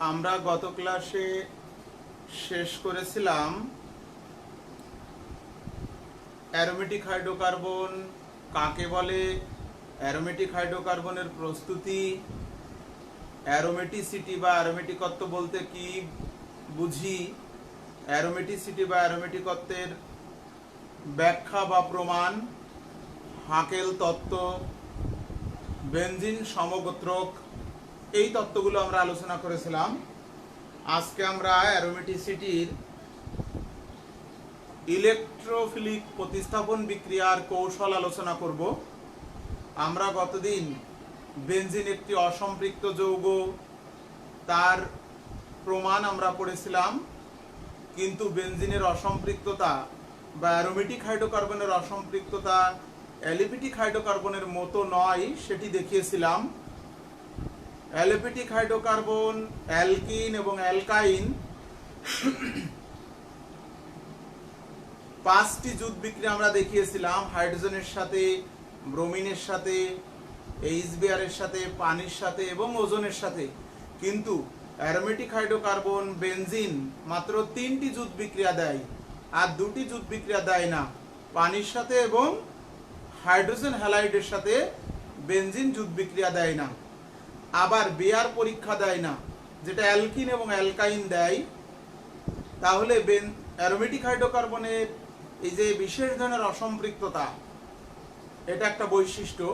আমরা গত ক্লাসে শেষ করেছিলাম অ্যারোমেটিক হাইড্রোকার্বন কাকে বলে, অ্যারোমেটিক হাইড্রোকার্বনের প্রস্তুতি, অ্যারোমেটিসিটি বা অ্যারোমেটিকত্ব বলতে কি বুঝি, অ্যারোমেটিসিটি বা অ্যারোমেটিকত্বের ব্যাখ্যা বা প্রমাণ, হাকেল তত্ত্ব, বেনজিন সমগোত্রক, এই তত্ত্বগুলো আমরা আলোচনা করেছিলাম। আজকে আমরা অ্যারোমেটিসিটির ইলেকট্রোফিলিক প্রতিস্থাপন বিক্রিয়ার কৌশল আলোচনা করব। আমরা গতদিন বেনজিন একটি অসম্পৃক্ত যৌগ, তার প্রমাণ আমরা পড়েছিলাম, কিন্তু বেনজিনের অসম্পৃক্ততা বা অ্যারোমেটিক হাইড্রোকার্বনের অসম্পৃক্ততা অ্যালিপিটিক হাইড্রোকার্বনের মতো নয় সেটি দেখিয়েছিলাম। অ্যালিপিটিক হাইড্রোকার্বন, অ্যালকিন এবং অ্যালকাইন পাঁচটি জুট বিক্রিয়া আমরা দেখিয়েছিলাম, হাইড্রোজেনের সাথে, ব্রোমিনের সাথে, এইচবিআর এর সাথে, পানির সাথে এবং ওজনের সাথে। কিন্তু অ্যারোমেটিক হাইড্রোকার্বন বেনজিন মাত্র তিনটি জুট বিক্রিয়া দেয়, আর দুটি জুট বিক্রিয়া দেয় না, পানির সাথে এবং হাইড্রোজেন হ্যালাইডের সাথে বেনজিন জুট বিক্রিয়া দেয় না। আবার বেয়ার পরীক্ষা দেয় না, যেটা অ্যালকিন এবং অ্যালকাইন দেয়। তাহলে অ্যারোমেটিক হাইড্রোকার্বনের এই যে বিশেষ ধরনের অসম্পৃক্ততা, এটা একটা বৈশিষ্ট্য,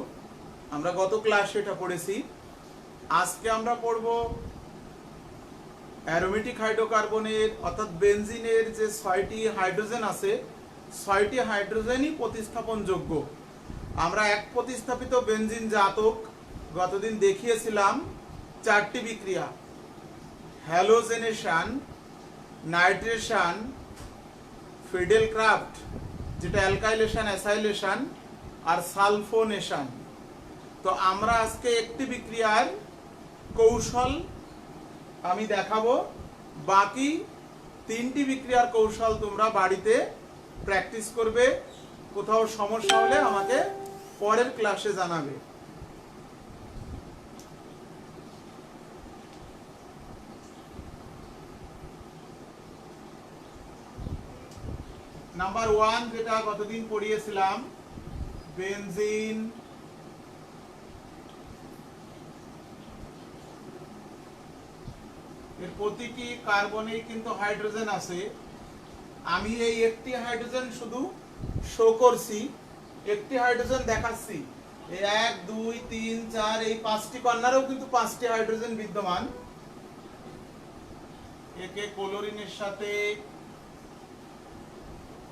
আমরা গত ক্লাসে এটা পড়েছি। আজকে আমরা পড়ব অ্যারোমেটিক হাইড্রোকার্বনের অর্থাৎ বেনজিনের যে 6টি হাইড্রোজেন আছে, 6টি হাইড্রোজেনই প্রতিস্থাপনযোগ্য। আমরা এক প্রতিস্থাপিত বেনজিন জাতক গতদিন দেখিয়েছিলাম 4টি বিক্রিয়া: হ্যালোজেনেশন, নাইট্রেশন, ফিডেলক্রাফট যেটা অ্যালকাইলেশন অ্যাসাইলেশন, আর সালফোনেশন। তো আমরা আজকে একটি বিক্রিয়ার কৌশল আমি দেখাবো, বাকি 3টি বিক্রিয়ার কৌশল তোমরা বাড়িতে প্র্যাকটিস করবে। কোথাও সমস্যা হলে আমাকে পরের ক্লাসে জানাবে। নাম্বার 1 যেটা গতদিন পড়িয়েছিলাম, বেনজিন এর প্রতিটি কার্বনে কিন্তু হাইড্রোজেন আছে। আমি এই একটি হাইড্রোজেন শুধু শো করছি, একটি হাইড্রোজেন দেখাচ্ছি। এই 1 2 3 4 এই 5টি কর্নারেও কিন্তু 5টি হাইড্রোজেন বিদ্যমান। একে ক্লোরিনের সাথে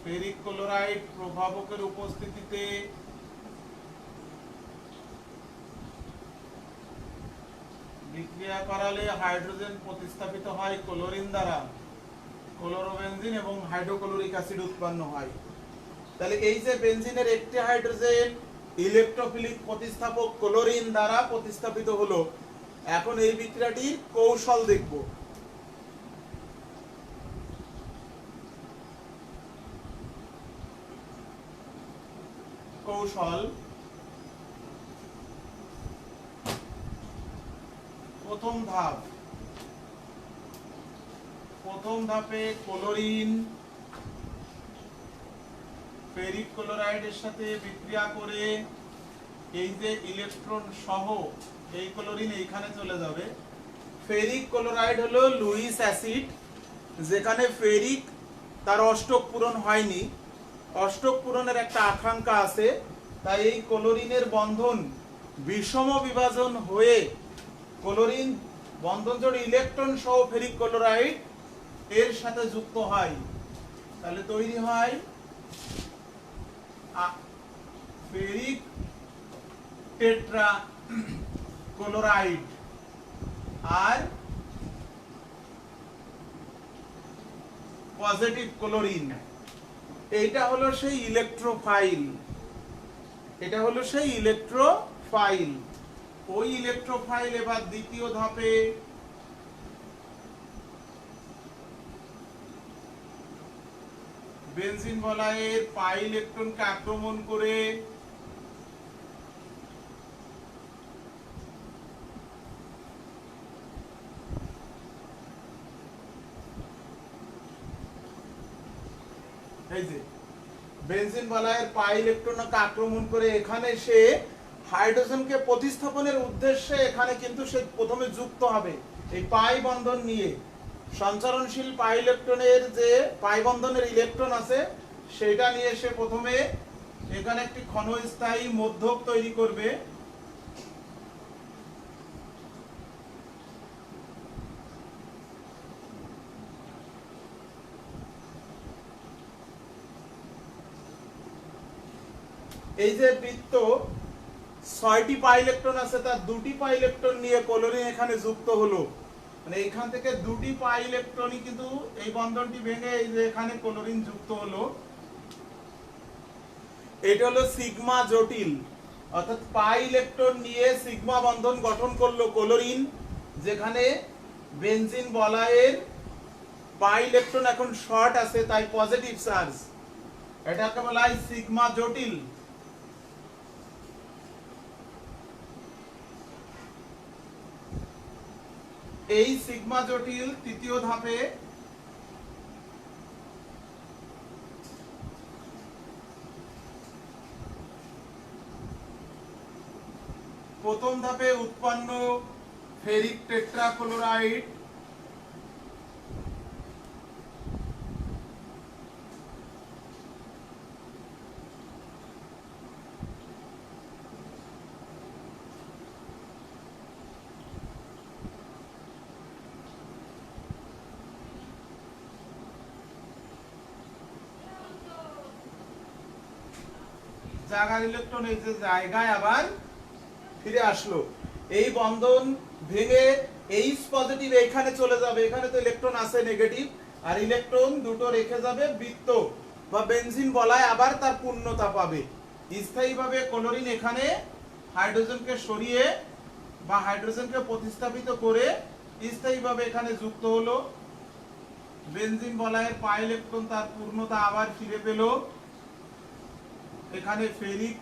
ফেরিক ক্লোরাইড প্রভাবকের উপস্থিতিতে বিক্রিয়া করালে হাইড্রোজেন প্রতিস্থাপিত হয় ক্লোরিন দ্বারা, ক্লোরোবেনজিন এবং হাইড্রোক্লোরিক অ্যাসিড উৎপন্ন হয়। তাহলে এই যে বেনজিনের একটি হাইড্রোজেন ইলেকট্রোফিলিক প্রতিস্থাপক ক্লোরিন দ্বারা প্রতিস্থাপিত হলো, এখন এই বিক্রিয়াটির কৌশল দেখব। কৌশল: প্রথম ধাপে ক্লোরিন ফেরিক ক্লোরাইডের সাথে বিক্রিয়া করে এই যে ইলেকট্রন সহ এই ক্লোরিন এইখানে চলে যাবে। ফেরিক ক্লোরাইড হলো লুইস অ্যাসিড, যেখানে ফেরিক তার অষ্টক পূরণ হয়নি, অষ্টক পূরণের একটা আকাঙ্ক্ষা আছে, তাই এই ক্লোরিনের বন্ধন বিষম বিভাজন হয়ে ক্লোরিন বন্ধন জোড়ে ইলেকট্রন সহ ফেরিক ক্লোরাইড এর সাথে যুক্ত হয়। তাহলে তৈরি হয় ফেরিক টেট্রা ক্লোরাইড আর পজিটিভ ক্লোরিন। এইটা হলো সেই ইলেকট্রোফাইল, এটা হলো সেই ইলেকট্রোফাইল। ওই ইলেকট্রোফাইল এবার দ্বিতীয় ধাপে বেনজিন বলয়ের পাই ইলেকট্রনকে আক্রমণ করে এই যে বেনজিন বলয়ের পাই ইলেকট্রনকে আক্রমণ করে এখানে সে হাইড্রোজেনকে প্রতিস্থাপনের উদ্দেশ্যে এখানে কিন্তু সে প্রথমে যুক্ত হবে এই পাই বন্ধন নিয়ে। সঞ্চারণশীল পাই ইলেকট্রনের যে পাই বন্ধনের ইলেকট্রন আছে সেটা নিয়ে সে প্রথমে এখানে একটি ক্ষণস্থায়ী মধ্যক তৈরি করবে। এই যে বৃত্ত 6টি পাই ইলেকট্রন আছে তার 2টি পাই ইলেকট্রন নিয়ে ক্লোরিন এখানে যুক্ত হলো, মানে এখান থেকে 2টি পাই ইলেকট্রনই কিন্তু এই বন্ধনটি ভেঙে এই যে এখানে ক্লোরিন যুক্ত হলো। এটা হলো সিগমা জটিল, অর্থাৎ পাই ইলেকট্রন নিয়ে সিগমা বন্ধন গঠন করলো ক্লোরিন, যেখানে বেনজিন বলয়ের পাই ইলেকট্রন এখন শর্ট আছে তাই পজিটিভ চার্জ, এটাকে বলা হয় সিগমা জটিল। এই সিগমা জটিল তৃতীয় ধাপে প্রথম ধাপে উৎপন্ন ফেরিক টেট্রাক্লোরাইড জায়গার ইলেকট্রন এই যে জায়গায় আবার ফিরে আসলো। এই বন্ধন ভেঙে এইচ পজিটিভ এখানে চলে যাবে, এখানে তো ইলেকট্রন আছে নেগেটিভ, আর ইলেকট্রন দুটো রেখে যাবে বৃত্ত বা বেনজিন বলয় আবার তার পূর্ণতা পাবে। স্থায়ীভাবে ক্লোরিন এখানে হাইড্রোজেনকে সরিয়ে বা হাইড্রোজেনকে প্রতিস্থাপিত করে স্থায়ীভাবে এখানে যুক্ত হলো। বেনজিন বলয়ের পাই ইলেকট্রন তার পূর্ণতা আবার ফিরে পেল। এখানে ফেরিক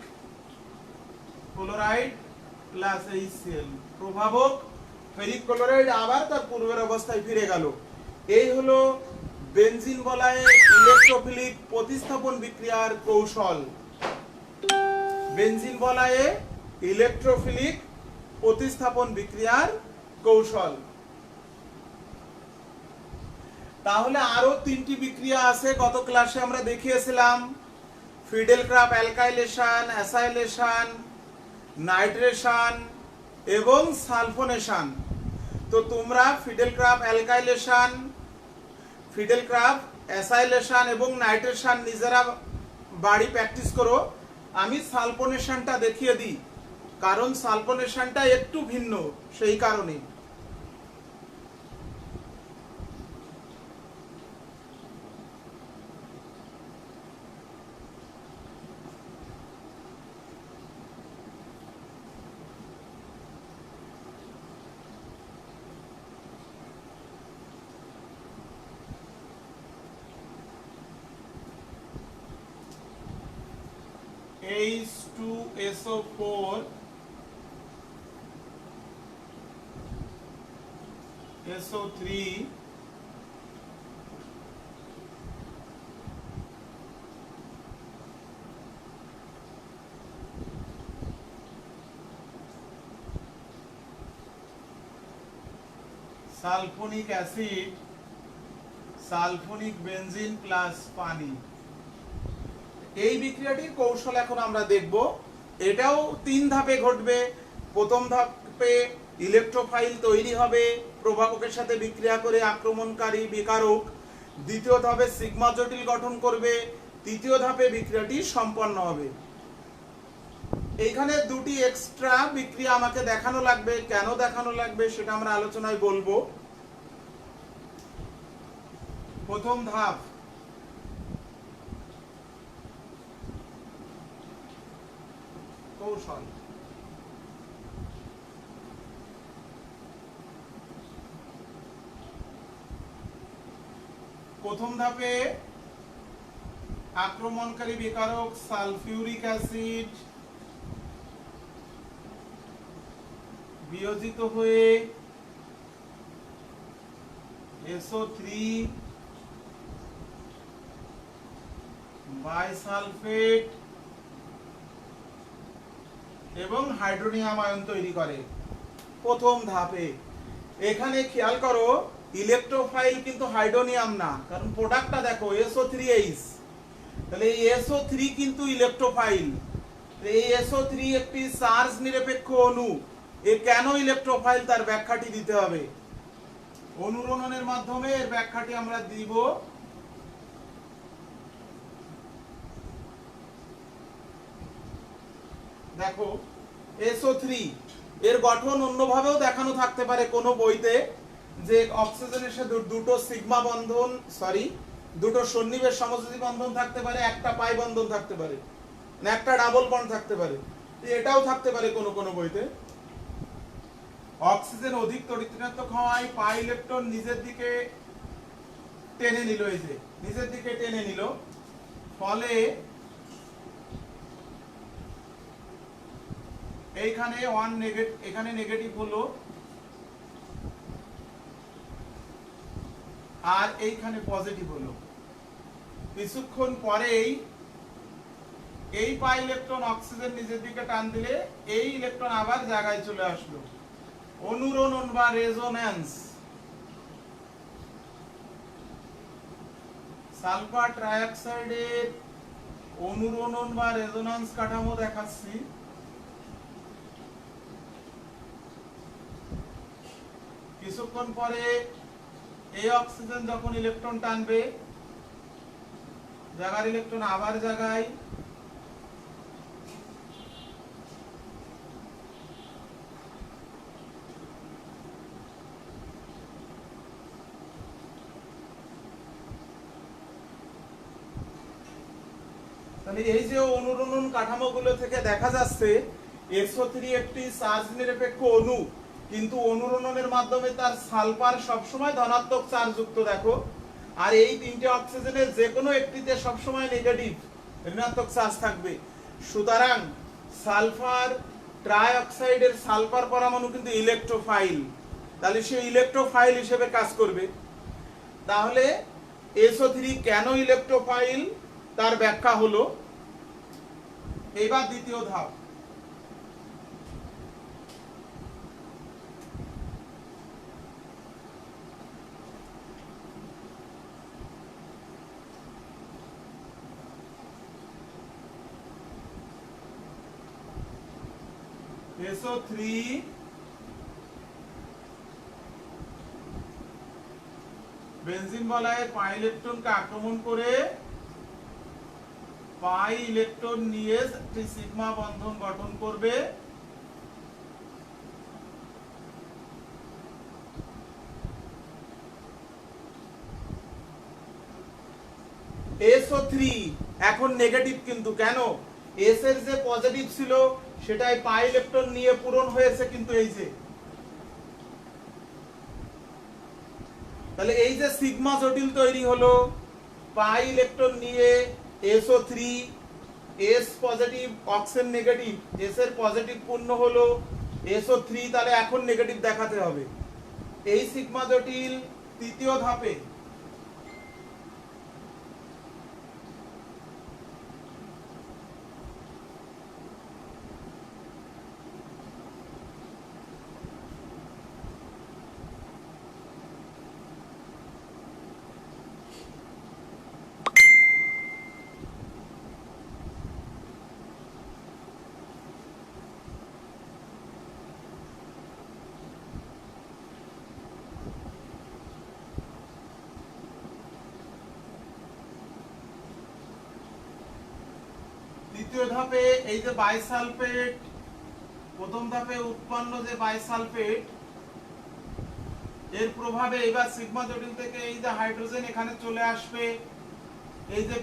ক্লোরাইড প্লাস HCl প্রভাবক ফেরিক ক্লোরাইড আবার তার পূর্বের অবস্থায় ফিরে গেল। এই হলো বেনজিন বলয়ে ইলেকট্রোফিলিক প্রতিস্থাপন বিক্রিয়ার কৌশল। বেনজিন বলয়ে ইলেকট্রোফিলিক প্রতিস্থাপন বিক্রিয়ার কৌশল। তাহলে আরো 3টি বিক্রিয়া আছে, গত ক্লাসে আমরা দেখিয়েছিলাম ফিডেলক্রাফ অ্যালকাইলেশন, অ্যাসাইলেশন, নাইট্রেশন এবং সালফোনেশন। তো তোমরা ফিডেলক্রাফ অ্যালকাইলেশন, ফিডেলক্রাফ অ্যাসাইলেশন এবং নাইট্রেশন নিজেরা বাড়ি প্র্যাকটিস করো। আমি সালফোনেশনটা দেখিয়ে দিই, কারণ সালফোনেশনটা একটু ভিন্ন, সেই কারণে। H2SO4 SO3 sulphonic acid, sulphonic benzene plus পানি। এই বিক্রিয়াটির কৌশল এখন আমরা দেখব। এটাও 3 ধাপে ঘটবে। প্রথম ধাপে ইলেকট্রোফাইল তৈরি হবে প্রভাবকের সাথে বিক্রিয়া করে আক্রমণকারী বিকারক। দ্বিতীয় ধাপে সিগমা জটিল গঠন করবে। তৃতীয় ধাপে বিক্রিয়াটি সম্পন্ন হবে। এইখানে 2টি এক্সট্রা বিক্রিয়া আমাকে দেখানো লাগবে, কেন দেখানো লাগবে সেটা আমরা আলোচনায় বলবো। প্রথম ধাপ কৌশল। প্রথম ধাপে আক্রমণকারী বিকারক সালফিউরিক অ্যাসিড বিয়োজিত হয়ে SO3 বাইসালফেট এবং হাইড্রোনিয়াম আয়ন তৈরি করে প্রথম ধাপে। এখানে খেয়াল করো ইলেকট্রোফাইল কিন্তু হাইড্রোনিয়াম না, কারণ প্রোডাক্টটা দেখো SO3H, তাহলে এই SO3 কিন্তু ইলেকট্রোফাইল। এই SO3 একটি চার্জ নিরপেক্ষ অণু, এ কেন ইলেকট্রোফাইল তার ব্যাখ্যাটি দিতে হবে। অনুরণনের মাধ্যমে এর ব্যাখ্যাটি আমরা দিব। দেখো SO3 এর গঠন অন্যভাবেও দেখানো থাকতে পারে কোনো বইতে, যে অক্সিজেনের সাথে দুটো সিগমা বন্ধন, দুটো সন্নিবেশ সমযোজী বন্ধন থাকতে পারে, একটা পাই বন্ধন থাকতে পারে, না একটা ডাবল বন্ড থাকতে পারে, এটাও থাকতে পারে কোনো কোনো বইতে। অক্সিজেন অধিক তড়িৎ-ঋণাত্মক হওয়ায় পাই ইলেকট্রন নিজের দিকে টেনে নিল, এই যে নিজের দিকে টেনে নিল, ফলে এইখানে এখানে নেগেটিভ হলো আর এইখানে পজিটিভ হলো। কিছুক্ষণ পরেই এই পাই ইলেকট্রন অক্সিজেন নিজের দিকে টান দিলে এই ইলেকট্রন আবার জায়গায় চলে আসলো। অনুরণন বা রেজোন্যান্স। সালফার ট্রাইঅক্সাইডের অনুরণন বা রেজোন্যান্স কাঠামো দেখাচ্ছি। কিছুক্ষণ পরে এই অক্সিজেন যখন ইলেকট্রন টানবে, জায়গার ইলেকট্রন আবার জায়গায়, তাহলে এই যে অনুরণন কাঠামোগুলো থেকে দেখা যাচ্ছে SO3 একটি চার্জ নিরপেক্ষ অণু, কিন্তু অনুরণনের মাধ্যমে তার সালফার সবসময় ধনাত্মক চার্জ যুক্ত দেখো, আর এই তিনটে অক্সিজেনের যে কোনো একটিতে সবসময় নেগেটিভ ঋণাত্মক চার্জ থাকবে। সুতরাং সালফার ট্রাইঅক্সাইডের সালফার পরমাণু কিন্তু ইলেকট্রোফাইল, তাহলে সে ইলেকট্রোফাইল হিসেবে কাজ করবে। তাহলে SO3 কেন ইলেকট্রোফাইল তার ব্যাখ্যা হলো। এবার দ্বিতীয় ধাপ। SO3 বেনজিন বলয়ের পাই ইলেকট্রনকে আক্রমণ করে পাই ইলেকট্রন নিয়ে একটি সিগমা বন্ধন গঠন করবে। SO3 এখন নেগেটিভ, কিন্তু কেন? S এর যে পজিটিভ ছিল সেটাই পাই ইলেকট্রন নিয়ে পূরণ হয়েছে, কিন্তু এই যে তাহলে এই যে সিগমা জটিল তৈরি হলো, পাই ইলেকট্রন নিয়ে SO3, S positive oxygen negative, S এর পজিটিভ পূর্ণ হলো, SO3 তাহলে এখন নেগেটিভ দেখাতে হবে। এই সিগমা জটিল তৃতীয় ধাপে। দ্বিতীয় ধাপে এই যে বাইসালফেট, প্রথম ধাপে উৎপন্ন যে বাইসালফেট, এর প্রভাবে এবার সিগমা জটিল থেকে এই যে হাইড্রোজেন এখানে চলে আসবে, এই যে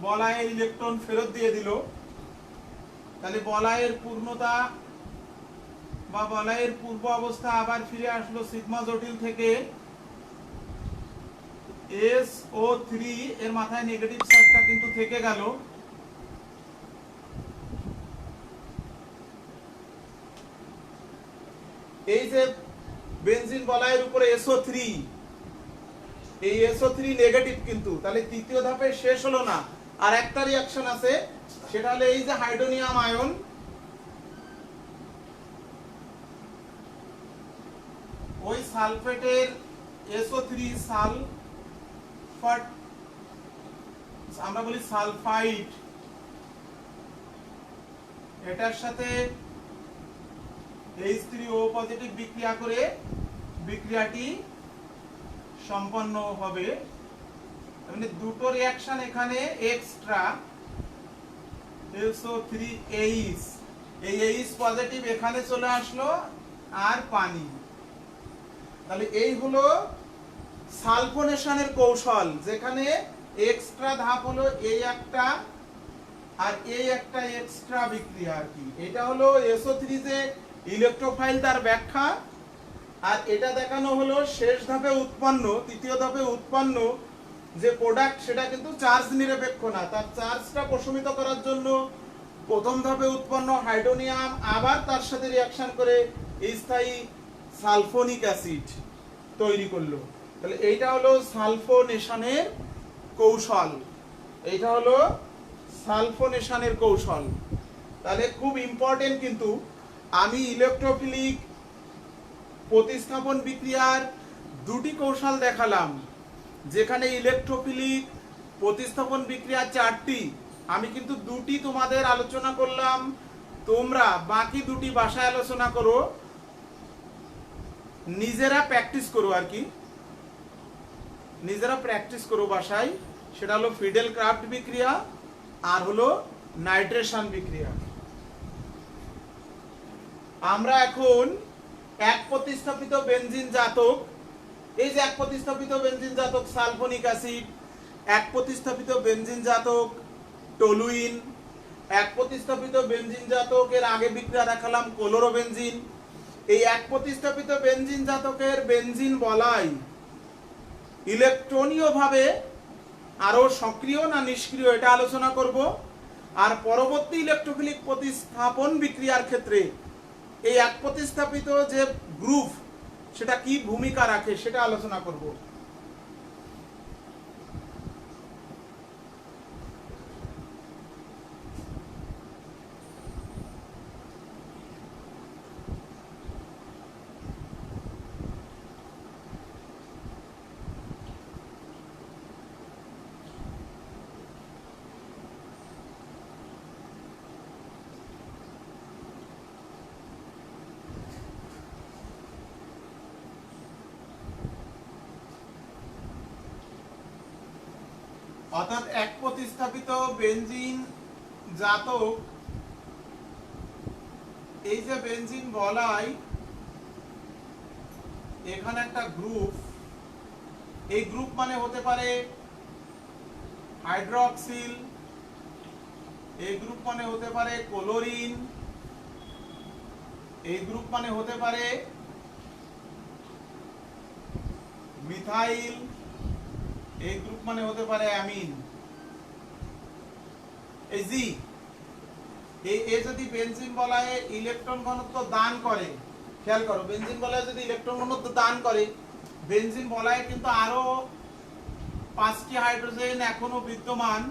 বলয়ের ইলেকট্রন ফেরত দিয়ে দিল, তাহলে বলয়ের পূর্ণতা বা বলয়ের পূর্ব অবস্থা আবার ফিরে আসলো সিগমা জটিল থেকে। SO3 এর মাথায় নেগেটিভ চার্জটা কিন্তু থেকে গেল। এই যে বেনজিন বলয়ের উপরে SO3, এই SO3 নেগেটিভ, কিন্তু তাহলে তৃতীয় ধাপে শেষ হলো না, আর একটা রিঅ্যাকশন আছে, সেটা হলো এই যে হাইড্রোনিয়াম আয়ন, ওই সালফেটের SO3 সালফাট, আমরা বলি সালফাইড, এটার সাথে H3O পজিটিভ বিক্রিয়া করে বিক্রিয়াটি সম্পন্ন হবে। মানে দুটো রিঅ্যাকশন এখানে এক্সট্রা, SO3H, এই H পজিটিভ এখানে চলে আসলো আর পানি। তাহলে এই হলো সালফোনেশনের কৌশল, যেখানে এক্সট্রা ধাপ হলো এই একটা আর এই একটা এক্সট্রা বিক্রিয়া আর কি। এটা হলো SO3 যে ইলেকট্রোফাইল তার ব্যাখ্যা, আর এটা দেখানো হলো শেষ ধাপে উৎপন্ন, তৃতীয় ধাপে উৎপন্ন যে প্রোডাক্ট সেটা কিন্তু চার্জ নিরপেক্ষ না, তার চার্জটা প্রশমিত করার জন্য প্রথম ধাপে উৎপন্ন হাইড্রোনিয়াম আবার তার সাথে রিঅ্যাকশন করে স্থায়ী সালফোনিক অ্যাসিড তৈরি করলো। তাহলে এইটা হলো সালফোনেশনের কৌশল, এইটা হলো সালফোনেশনের কৌশল। তাহলে খুব ইম্পর্টেন্ট, কিন্তু আমি ইলেকট্রোফিলিক প্রতিস্থাপন বিক্রিয়ার দুটি কৌশল দেখালাম, যেখানে ইলেকট্রোফিলিক প্রতিস্থাপন বিক্রিয়া চারটি, আমি কিন্তু দুটি তোমাদের আলোচনা করলাম, তোমরা বাকি দুটি বাসায় আলোচনা করো, নিজেরা প্র্যাকটিস করো আর কি, নিজেরা প্র্যাকটিস করো বাসায়। সেটা হলো ফিডেল ক্রাফট বিক্রিয়া আর হলো নাইট্রেশন বিক্রিয়া। আমরা এখন এক প্রতিস্থাপিত বেনজিন জাতক, এই যে এক প্রতিস্থাপিত বেনজিন জাতক সালফোনিক অ্যাসিড, এক প্রতিস্থাপিত বেনজিন জাতক টলুইন, এক প্রতিস্থাপিত বেনজিন জাতকের আগে বিক্রিয়া দেখালাম ক্লোরোবেনজিন, এই এক প্রতিস্থাপিত বেনজিন জাতকের বেনজিন বলাই ইলেকট্রনীয় ভাবে আরো সক্রিয় না নিষ্ক্রিয় এটা আলোচনা করব। আর পরবর্তী ইলেকট্রোফিলিক প্রতিস্থাপন বিক্রিয়ার ক্ষেত্রে এই এক প্রতিস্থাপিত যে গ্রুপ সেটা কি ভূমিকা রাখে সেটা আলোচনা করব। অর্থাৎ এক প্রতিস্থাপিত বেনজিন জাতক, এই যে বেনজিন বলাই, এখানে একটা গ্রুপ, এই গ্রুপ মানে হতে পারে হাইড্রোক্সিল, এই গ্রুপ মানে হতে পারে ক্লোরিন, এই গ্রুপ মানে হতে পারে মিথাইল, এই গ্রুপ মানে হতে পারে অ্যামিন। এই জি, এই যদি বেনজিন বলায় ইলেকট্রন ঘনত্ব দান করে, খেয়াল করো, বেনজিন বলায় যদি ইলেকট্রন ঘনত্ব দান করে, বেনজিন বলায় কিন্তু আরো 5টি হাইড্রোজেন এখনো বিদ্যমান,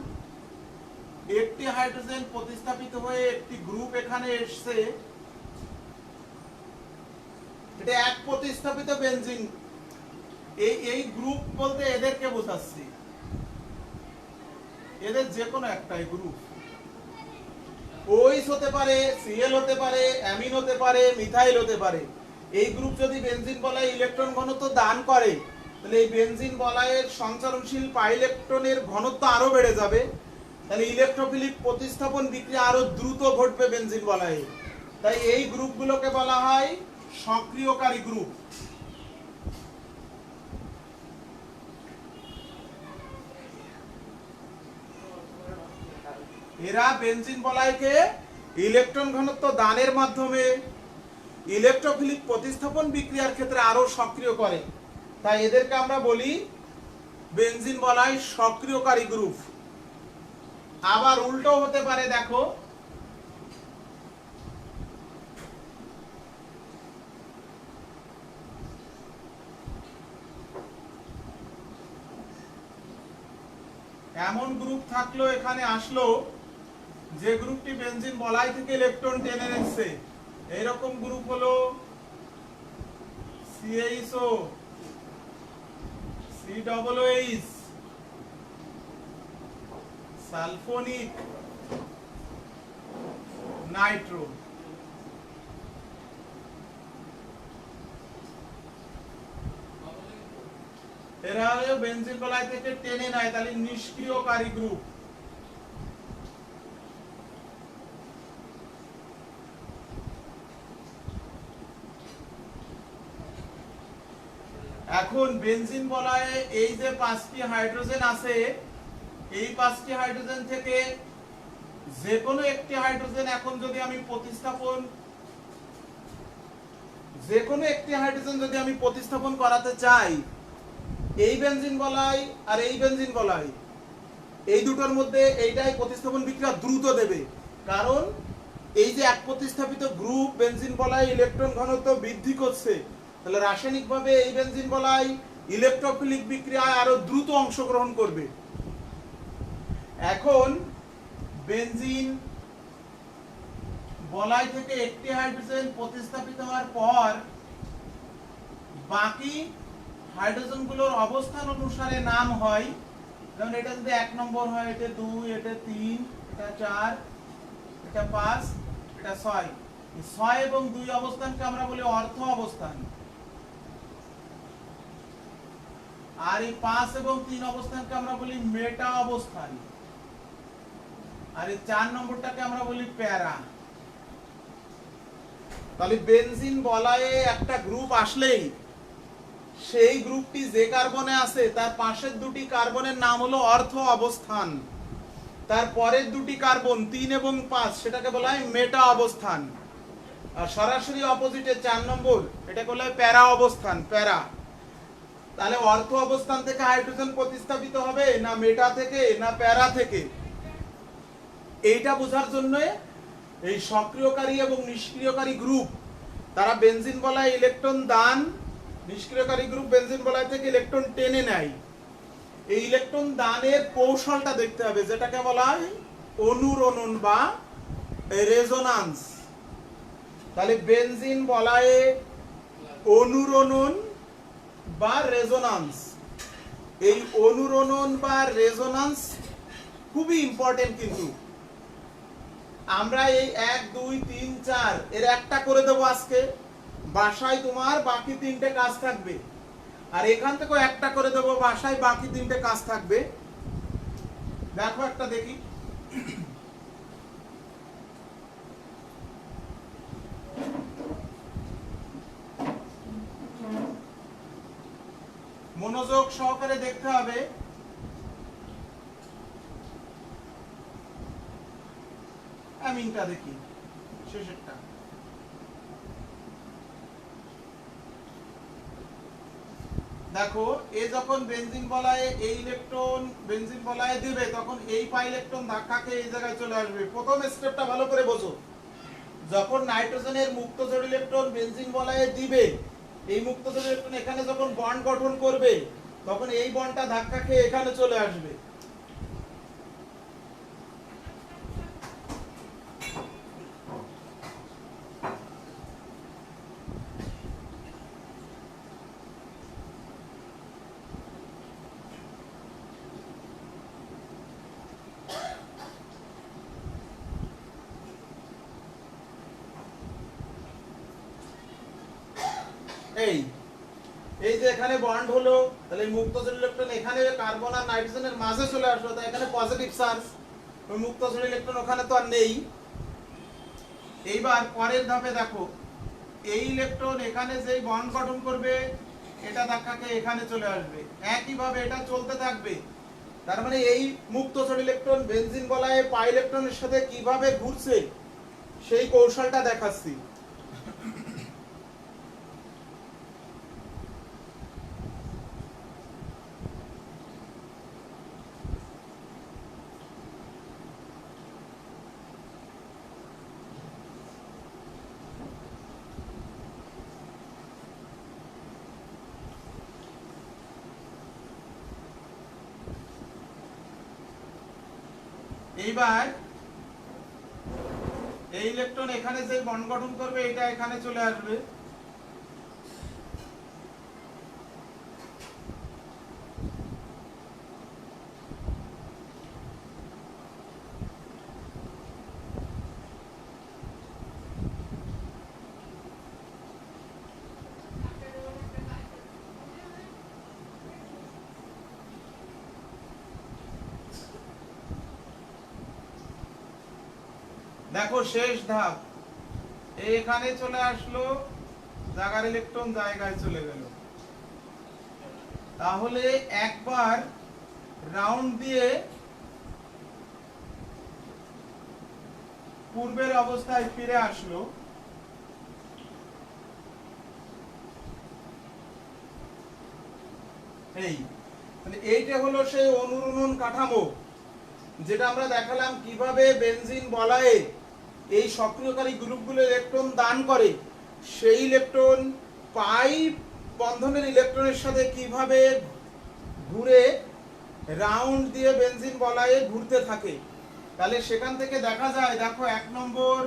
একটি হাইড্রোজেন প্রতিস্থাপিত হয়ে একটি গ্রুপ এখানে এসছে, এটা এক প্রতিস্থাপিত বেনজিন। এই গ্রুপ বলতে এদেরকে বোঝাচ্ছি, এদের যে কোনো একটাই গ্রুপ, ওইস হতে পারে, সিএল হতে পারে, অ্যামিন হতে পারে, মিথাইল হতে পারে। এই গ্রুপ যদি বেনজিন বলায় ইলেকট্রন ঘনত্ব দান করে, তাহলে এই বেনজিন বলায়ের সঞ্চারনশীল পাই ইলেকট্রনের ঘনত্ব আরো বেড়ে যাবে, তাহলে ইলেকট্রোফিলিক প্রতিস্থাপন বিক্রিয়া আরো দ্রুত ঘটবে বেনজিন বলায়। তাই এই গ্রুপগুলোকে বলা হয় সক্রিয়কারী গ্রুপ। এরা বেনজিন বলাইকে ইলেকট্রন ঘনত্ব দানের মাধ্যমে ইলেকট্রোফিলিক প্রতিস্থাপন বিক্রিয়ার ক্ষেত্রে আরো সক্রিয় করে, তাই এদেরকে আমরা বলি বেনজিন বলাই সক্রিয়কারী গ্রুপ। আবার উল্টো হতে পারে, দেখো, এমন গ্রুপ থাকলো এখানে আসলো যে গ্রুপটি বেনজিন বলাই থেকে ইলেকট্রন টেনে নিচ্ছে, এইরকম গ্রুপ হলো CHO, COOH, সালফোনিক, নাইট্রো। এরা হলো বেনজিন বলাই থেকে টেনে নেয়, তাহলে নিষ্ক্রিয়কারী গ্রুপ। এখন বেনজিন বলায় এই যে 5টি হাইড্রোজেন আছে, এই 5টি হাইড্রোজেন থেকে যে কোনো একটি হাইড্রোজেন এখন যদি আমি প্রতিস্থাপন করাতে চাই, এই বেনজিন বলাই আর এই বেনজিন বলাই, এই দুটোর মধ্যে এইটাই প্রতিস্থাপন বিক্রিয়া দ্রুত দেবে, কারণ এই যে এক প্রতিস্থাপিত গ্রুপ বেনজিন বলাই ইলেকট্রন ঘনত্ব বৃদ্ধি করছে, তাহলে রাসায়নিকভাবে এই বেনজিন বলাই ইলেকট্রোফিলিক বিক্রিয়ায় আরো দ্রুত অংশগ্রহণ করবে। এখন বেনজিন বলাই থেকে একটি হাইড্রোজেন প্রতিস্থাপিত হওয়ার পর বাকি হাইড্রোজেনগুলোর অবস্থান অনুসারে নাম হয়। যেমন এটা যদি 1 নম্বর হয়, এটা 2, এটা 3, এটা 4, এটা 5, এটা 6। 6 এবং 2 অবস্থানকে আমরা বলি অর্থ অবস্থান, আর এই 5 এবং 3 অবস্থানকে আমরা বলি মেটা অবস্থান, আর এই 4 নম্বরটাকে আমরা বলি প্যারা। তাহলে বেনজিন বলায়ে একটা গ্রুপ আসলেই সেই গ্রুপটি যে কার্বনে আছে তার পাশের দুটি কার্বনের নাম হলো অর্থ অবস্থান, তার পরের দুটি কার্বন 3 এবং 5 সেটাকে বলা হয় মেটা অবস্থান, আর সরাসরি অপোজিটে 4 নম্বর এটাকে বলা হয় প্যারা অবস্থান, প্যারা। তাহলে অর্থ অবস্থান থেকে হাইড্রোজেন প্রতিস্থাপিত হবে না মেটা থেকে না প্যারা থেকে, এইটা বোঝার জন্য এই সক্রিয়কারী এবং নিষ্ক্রিয়কারী গ্রুপ তারা বেনজিন বলায় ইলেকট্রন দান, নিষ্ক্রিয়কারী গ্রুপ বেনজিন বলায় থেকে ইলেকট্রন টেনে নেয়। এই ইলেকট্রন দানের কৌশলটা দেখতে হবে, যেটাকে বলা হয় অনুরণন বা রেজোনান্স। তাহলে বেনজিন বলায় অনুরণন বা রেজোনান্স, এই অনুরণন বা রেজোনান্স খুবই ইম্পর্টেন্ট। কিন্তু আমরা এই 1, 2, 3, 4 এর একটা করে দেবো আজকে, বাসায় তোমার বাকি 3টে কাজ থাকবে, আর এখান থেকেও একটা করে দেবো, বাসায় বাকি 3টে কাজ থাকবে। দেখো একটা দেখি, মনোযোগ সহকারে দেখতে হবে। আমিনটা দেখি শেষেরটা, দেখো এ যখন বেনজিন বলায় এই ইলেকট্রন বেনজিন বলায় দিবে, তখন এই পাই ইলেকট্রন ধাক্কা খেয়ে এই জায়গায় চলে আসবে। প্রথম স্টেপটা ভালো করে বোঝো, যখন নাইট্রোজেনের মুক্তজোড় ইলেকট্রন বেনজিন বলায় দিবে, এই মুক্তজোড় ইলেকট্রন এখানে যখন বন্ড গঠন করবে, তখন এই বন্ডটা ধাক্কা খেয়ে এখানে চলে আসবে। এই এই যে এখানে বন্ড হলো, তাহলে এই মুক্তজোড় ইলেকট্রন এখানে কার্বন আর নাইট্রোজেনের মাঝে চলে আসলো, তাই এখানে পজিটিভ চার্জ, ওই মুক্তজোড় ইলেকট্রন ওখানে তো আর নেই। এইবার পরের ধাপে দেখো, এই ইলেকট্রন এখানে যেই বন্ড গঠন করবে, এটা ধাক্কা খেয়ে এখানে চলে আসবে, একইভাবে এটা চলতে থাকবে। তার মানে এই মুক্তজোড় ইলেকট্রন বেনজিন বলায় পাই ইলেকট্রনের সাথে কিভাবে ঘুরছে সেই কৌশলটা দেখাচ্ছি। এইবার এই ইলেকট্রন এখানে যে বন্ড গঠন করবে এটা এখানে চলে আসবে, দেখো শেষ ধাপ এখানে চলে আসলো, জায়গার ইলেকট্রন জায়গায় চলে গেল। তাহলে একবার রাউন্ড দিয়ে পূর্বের অবস্থায় ফিরে আসলো। এইটা হলো সেই অনুরণন কাঠামো যেটা আমরা দেখালাম কিভাবে বেনজিন বলয়ে এই সক্রিয়কারী গ্রুপগুলো ইলেকট্রন দান করে, সেই ইলেকট্রন পাই বন্ধনের ইলেকট্রনের সাথে কিভাবে ঘুরে রাউন্ড দিয়ে বেনজিন বলয়ে ঘুরতে থাকে। তাহলে সেখান থেকে দেখা যায়, দেখো 1 নম্বর,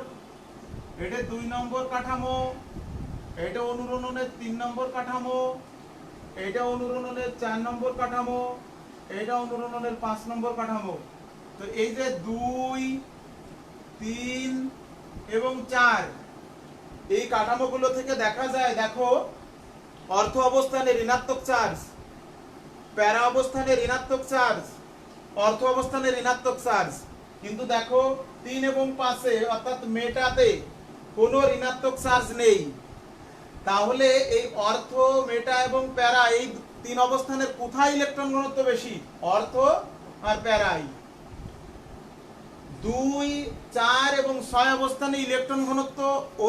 এটা 2 নম্বর কাঠামো, এটা অনুরণনের 3 নম্বর কাঠামো, এটা অনুরণনের 4 নম্বর কাঠামো, এটা অনুরণনের 5 নম্বর কাঠামো। তো এই যে 2, 3 এবং 4 এই কাঠামোগুলো থেকে দেখা যায়, দেখো অর্থ অবস্থানে ঋণাত্মক চার্জ, প্যারা অবস্থানে ঋণাত্মক চার্জ, অর্থ অবস্থানে ঋণাত্মক চার্জ। কিন্তু দেখো 3 এবং 5 অর্থাৎ মেটাতে কোনো ঋণাত্মক চার্জ নেই। তাহলে এই অর্থ, মেটা এবং প্যারা এই 3 অবস্থানের কোথায় ইলেকট্রন ঘনত্ব বেশি? অর্থ আর প্যারায়। 2, 4 এবং 6 অবস্থানে ইলেকট্রন ঘনত্ব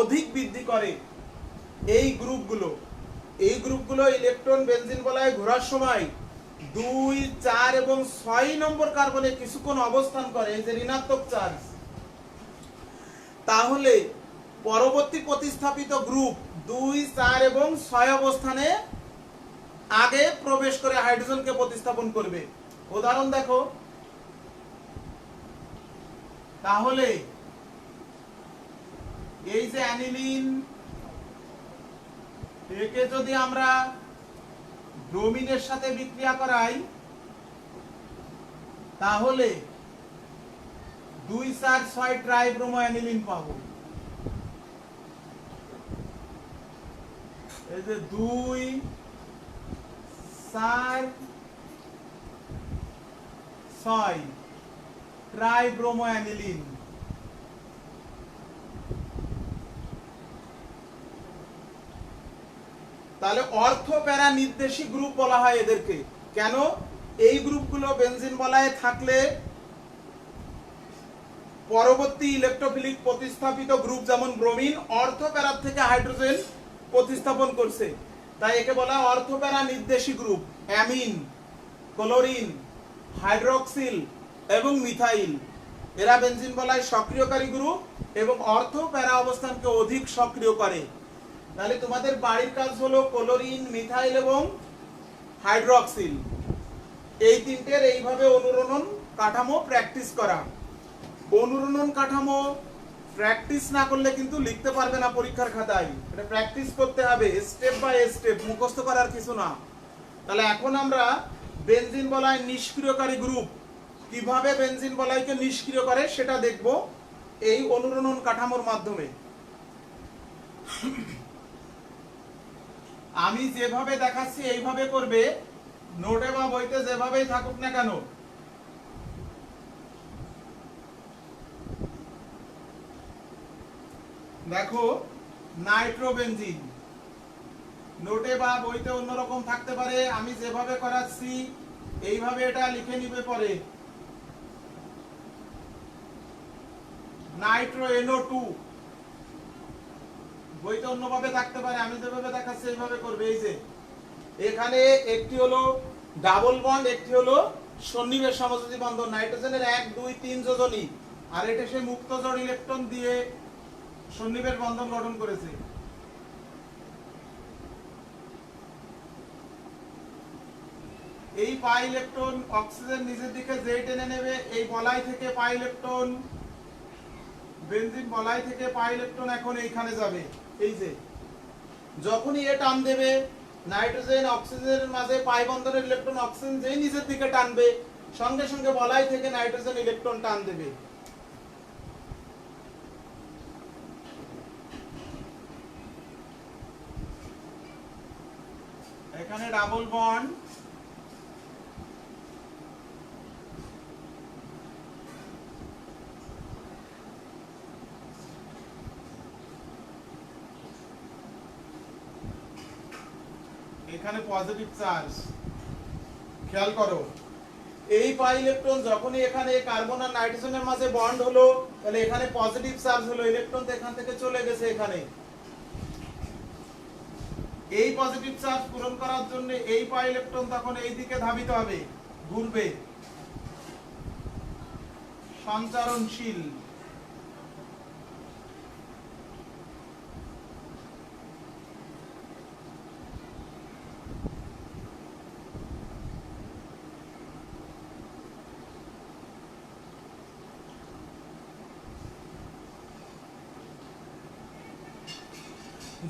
অধিক বৃদ্ধি করে এই গ্রুপগুলো। এই গ্রুপগুলো ইলেকট্রন বেনজিন বলয়ে ঘোরার সময় 2, 4 এবং 6 নম্বর কার্বনে কিছুক্ষণ অবস্থান করে, এই যে ঋণাত্মক চার্জ। তাহলে পরবর্তী প্রতিস্থাপিত গ্রুপ 2, 4 এবং 6 অবস্থানে আগে প্রবেশ করে হাইড্রোজেনকে প্রতিস্থাপন করবে। উদাহরণ দেখো, তাহলে এই যে অ্যানিলিন, একে যদি আমরা ব্রোমিনের সাথে বিক্রিয়া করাই তাহলে 2, 4, 6 ট্রাইব্রোমো অ্যানিলিন পাবো। এই যে 2, 4, 6 ট্রাইব্রোমো অ্যানিলিন। তাহলে অর্থ প্যারা নির্দেশী গ্রুপ বলা হয় এদেরকে। কেন? এই গ্রুপগুলো বেনজিন বলয়ে থাকলে পরবর্তী ইলেকট্রোফিলিক প্রতিস্থাপিত গ্রুপ যেমন ব্রোমিন অর্থ প্যারার থেকে হাইড্রোজেন প্রতিস্থাপন করছে, তাই একে বলা হয় অর্থ প্যারা নির্দেশী গ্রুপ। অ্যামিন, ক্লোরিন, হাইড্রোক্সিল এবং মিথাইল এরা বেনজিন বলয়ে সক্রিয়কারী গ্রুপ এবং অর্থ প্যারা অবস্থানকে অধিক সক্রিয় করে। তাহলে তোমাদের বাড়ির কাজ হলো ক্লোরিন, মিথাইল এবং হাইড্রোক্সিল এই তিনটের এইভাবে অনুরণন কাঠামো প্র্যাকটিস করা। অনুরণন কাঠামো প্র্যাকটিস না করলে কিন্তু লিখতে পারবে না পরীক্ষার খাতায়, এটা প্র্যাকটিস করতে হবে স্টেপ বাই স্টেপ, মুখস্থ করার কিছু না। তাহলে এখন আমরা বেনজিন বলয় নিষ্ক্রিয়কারী গ্রুপ কিভাবে বেনজিন বলয়কে নিষ্ক্রিয় করে সেটা দেখব এই অনুরণন কাঠামোর মাধ্যমে। আমি যেভাবে দেখাচ্ছি এইভাবে করবে, নোটে বা বইতে যেভাবেই থাকুক না কেন। দেখো নাইট্রোবেনজিন, নোটে বা বইতে অন্যরকম থাকতে পারে, আমি যেভাবে করাচ্ছি এইভাবে এটা লিখে নিবে পরে। নাইট্রো NO2 বইতে অন্যভাবে থাকতে পারে, আমি যেভাবে দেখাচ্ছি এইভাবে করবে। এই যে এখানে একটি হলো ডাবল বন্ড, একটি হলো সন্নিবেশ সমযোজী বন্ধন, নাইট্রোজেনের 1, 2, 3 যোজনী, আর এটা সে মুক্ত জোড় ইলেকট্রন দিয়ে সন্নিবেশ বন্ধন গঠন করেছে। এই পাই ইলেকট্রন অক্সিজেন নিজের দিকে যেই টেনে নেবে, এই বলাই থেকে পাই ইলেকট্রন, বেনজিন বলাই থেকে পাই ইলেকট্রন এখন এইখানে যাবে। এই যে যখনই এ টান দেবে, নাইট্রোজেন অক্সিজেনের মাঝে পাই বন্ধনের ইলেকট্রন অক্সিজেন যেই নিজের দিকে টানবে, সঙ্গে সঙ্গে বলাই থেকে নাইট্রোজেন ইলেকট্রন টান দেবে। এখানে ডাবল বন্ড, এখানে পজিটিভ চার্জ। খেয়াল করো, এই পাই ইলেকট্রন যখনই এখানে কার্বন আর নাইট্রোজেনের মাঝে বন্ড হলো, তাহলে এখানে পজিটিভ চার্জ হলো, ইলেকট্রন তো এখান থেকে চলে গেছে এখানে। এই পজিটিভ চার্জ পূরণ করার জন্য এই পাই ইলেকট্রন তখন এই দিকে ধাবিত হবে, ঘুরবে, সঞ্চারণশীল।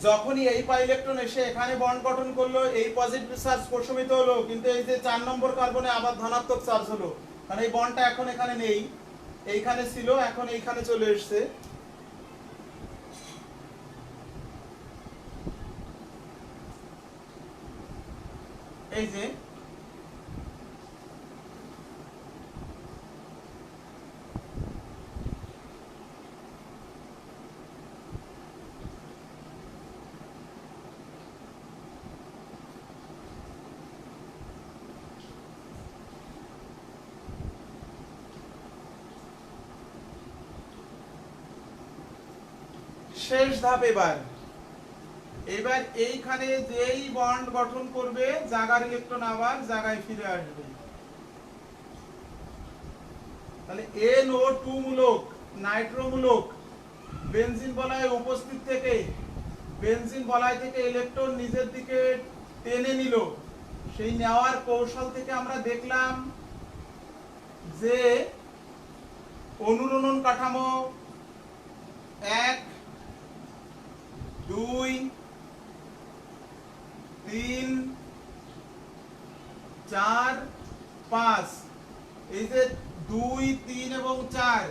যখনই এই পাই ইলেকট্রন এসে এখানে বন্ড গঠন করলো, এই পজিটিভ চার্জ প্রশমিত হলো, কিন্তু এই যে 4 নম্বর কার্বনে আবার ধনাত্মক চার্জ হলো, কারণ এই বন্ডটা এখন এখানে নেই, এইখানে ছিল, এখন এইখানে চলে এসেছে। এই যে শেষ ধাপ। এবার এইখানে যেই বন্ড গঠন করবে, জায়গার ইলেকট্রন আবার জায়গায় ফিরে আসবে। তাহলে NO2 মূলক, নাইট্রো মূলক বেনজিন বলয়ে উপস্থিত থেকে, বেনজিন বলয় থেকে ইলেকট্রন নিজের দিকে টেনে নিল। সেই নেওয়ার কৌশল থেকে আমরা দেখলাম যে অনুরণন কাঠামো 1, 2, 3, 4, 5, এই যে 2, 3 এবং 4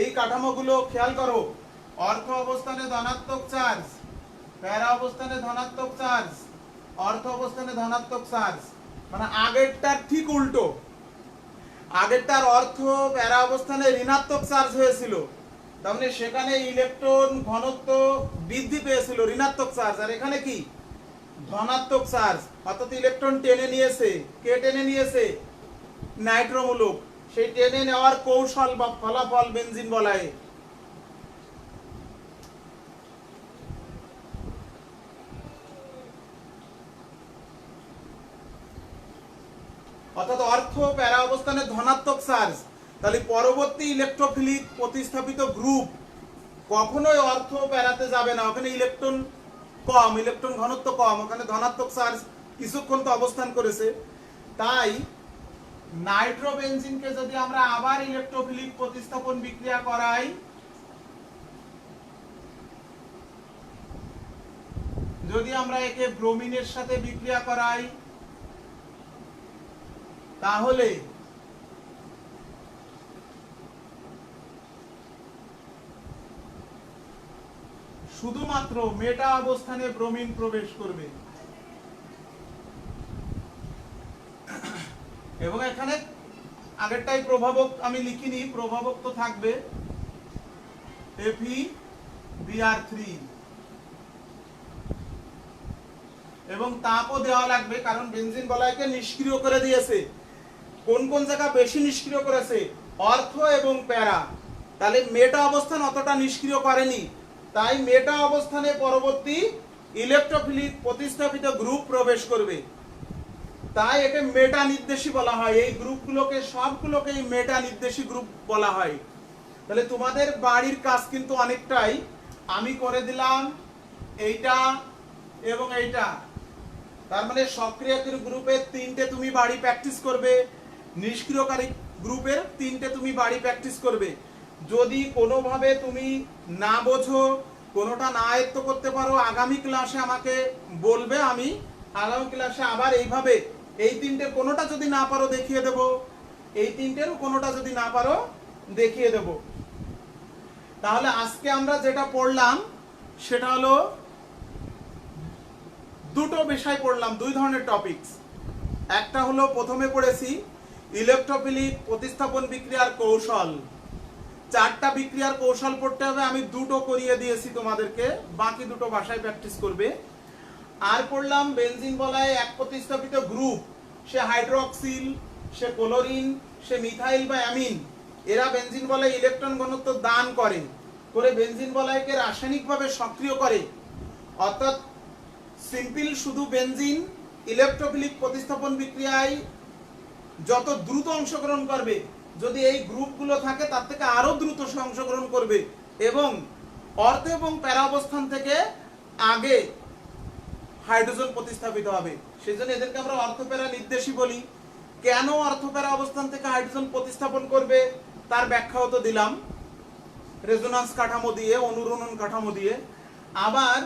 এই কাঠামোগুলো খেয়াল করো। অর্থ অবস্থানে ধনাত্মক চার্জ, প্যারা অবস্থানে ধনাত্মক চার্জ, অর্থ অবস্থানে ধনাত্মক চার্জ, মানে আগেরটার ঠিক উল্টো। আগেরটার অর্থ প্যারা অবস্থানে ঋণাত্মক চার্জ হয়েছিল, তার মানে সেখানে ইলেকট্রন ঘনত্ব বৃদ্ধি পেয়েছিল, ঋণাত্মক চার্জ। আর এখানে কি ধনাত্মক চার্জ, অর্থাৎ ইলেকট্রন টেনে নিয়েছে। কে টেনে নিয়েছে? নাইট্রোমূলক। সেই টেনে নেওয়ার কৌশল বা ফলাফল বেনজিন বলয়ে। অর্থাৎ অর্থ প্যারা অবস্থানে ধনাত্মক চার্জ, তাহলে পরবর্তী ইলেকট্রোফিলিক প্রতিস্থাপিত গ্রুপ কখনোই অর্থ প্যারাতে যাবে না। ওখানে ইলেকট্রন কম, ইলেকট্রন ঘনত্ব কম, ওখানে ধনাত্মক চার্জ কিছুক্ষণ তো অবস্থান করেছে। তাই নাইট্রোবেনজিনকে যদি আমরা আবার ইলেকট্রোফিলিক প্রতিস্থাপন বিক্রিয়া করাই, যদি আমরা একে ব্রোমিনের সাথে বিক্রিয়া করাই, তাহলে শুধুমাত্র মেটা অবস্থানে ব্রোমিন প্রবেশ করবে। এবং এখানে আগেরটাই প্রভাবক আমি লিখিনি, প্রভাবক তো থাকবে FeBr3, এবং তাপও দেওয়া লাগবে, কারণ বেনজিন বলয়কে নিষ্ক্রিয় করে দিয়েছে। কোন কোন জায়গা বেশি নিষ্ক্রিয় করেছে? অর্থ এবং প্যারা। তাহলে মেটা অবস্থান অতটা নিষ্ক্রিয় করেনি, তাই মেটা অবস্থানে পরবর্তী ইলেকট্রোফিলিক প্রতিস্থাপিত গ্রুপ প্রবেশ করবে। তাই একে মেটা নির্দেশী বলা হয়। এই গ্রুপগুলোকে সবগুলোকে মেটা নির্দেশী গ্রুপ বলা হয়। তাহলে তোমাদের বাড়ির কাজ কিন্তু অনেকটাই আমি করে দিলাম, এইটা এবং এইটা। তার মানে সক্রিয়কারী গ্রুপের 3টে তুমি বাড়ি প্র্যাকটিস করবে, নিষ্ক্রিয়কারী গ্রুপের 3টে তুমি বাড়ি প্র্যাকটিস করবে। যদি কোনোভাবে তুমি না বোঝো, কোনোটা না আয়ত্ত করতে পারো, আগামী ক্লাসে আমাকে বলবে, আমি আগামী ক্লাসে আবার এইভাবে এই 3টে কোনোটা যদি না পারো দেখিয়ে দেব, এই 3টেরও কোনোটা যদি না পারো দেখিয়ে দেব। তাহলে আজকে আমরা যেটা পড়লাম সেটা হলো দুটো বিষয় পড়লাম, 2 ধরনের টপিকস। একটা হলো প্রথমে পড়েছি ইলেকট্রোফিলিক প্রতিস্থাপন বিক্রিয়ার কৌশল। 4টা বিক্রিয়ার কৌশল পড়তে হবে, আমি 2টো করিয়ে দিয়েছি তোমাদেরকে, বাকি 2টো ভাষায় প্র্যাকটিস করবে। আর পড়লাম বেনজিন বলয়ে এক প্রতিস্থাপিত গ্রুপ, সে হাইড্রোক্সিল, সে ক্লোরিন, সে মিথাইল বা অ্যামিন, এরা বেনজিন বলয়ে ইলেকট্রন ঘনত্ব দান করে বেনজিন বলয়কে রাসায়নিকভাবে সক্রিয় করে। অর্থাৎ সিম্পল শুধু বেনজিন ইলেকট্রোফিলিক প্রতিস্থাপন বিক্রিয়ায় যত দ্রুত অংশগ্রহণ করবে, যদি এই গ্রুপগুলো থাকে তার থেকে আরো দ্রুত সে অংশগ্রহণ করবে এবং অর্ধ এবং প্যারা অবস্থান থেকে আগে হাইড্রোজেন প্রতিস্থাপিত হবে। সেজন্য এদেরকে আমরা অর্থপ্যারা নির্দেশী বলি। কেন অর্থপ্যারা অবস্থান থেকে হাইড্রোজেন প্রতিস্থাপন করবে তার ব্যাখ্যাও তো দিলাম রেজোন্যান্স কাঠামো দিয়ে, অনুরণন কাঠামো দিয়ে। আবার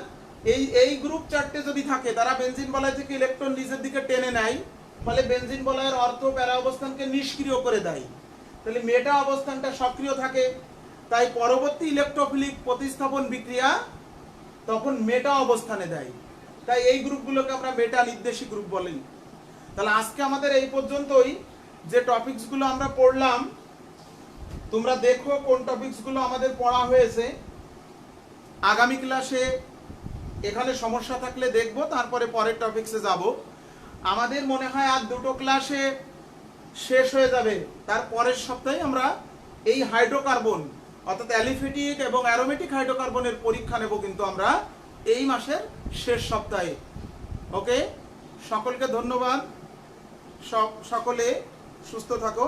এই গ্রুপ 4টে যদি থাকে, তারা বেনজিন বলয় থেকে ইলেকট্রন নিচের দিকে টেনে নেয়, ফলে বেনজিন বলয়ের অর্থ প্যারা অবস্থানকে নিষ্ক্রিয় করে দেয়। তাহলে মেটা অবস্থানটা সক্রিয় থাকে, তাই পরবর্তী ইলেকট্রোফিলিক প্রতিস্থাপন বিক্রিয়া তখন মেটা অবস্থানে দেয়। তাই এই গ্রুপগুলোকে আমরা মেটা নির্দেশী গ্রুপ বলি। তাহলে আজকে আমাদের এই পর্যন্তই। যে টপিকসগুলো আমরা পড়লাম তোমরা দেখো কোন টপিকসগুলো আমাদের পড়া হয়েছে। আগামী ক্লাসে এখানে সমস্যা থাকলে দেখবো, তারপরে পরের টপিকসে যাব। আমাদের মনে হয় আর 2টো ক্লাসে শেষ হয়ে যাবে, তার পরের সপ্তাহে আমরা এই হাইড্রোকার্বন অর্থাৎ অ্যালিফেটিক এবং অ্যারোমেটিক হাইড্রোকার্বনের পরীক্ষা নেব কিন্তু আমরা এই মাসের শেষ সপ্তাহে। ওকে, সকলকে ধন্যবাদ, সকলে সুস্থ থাকো।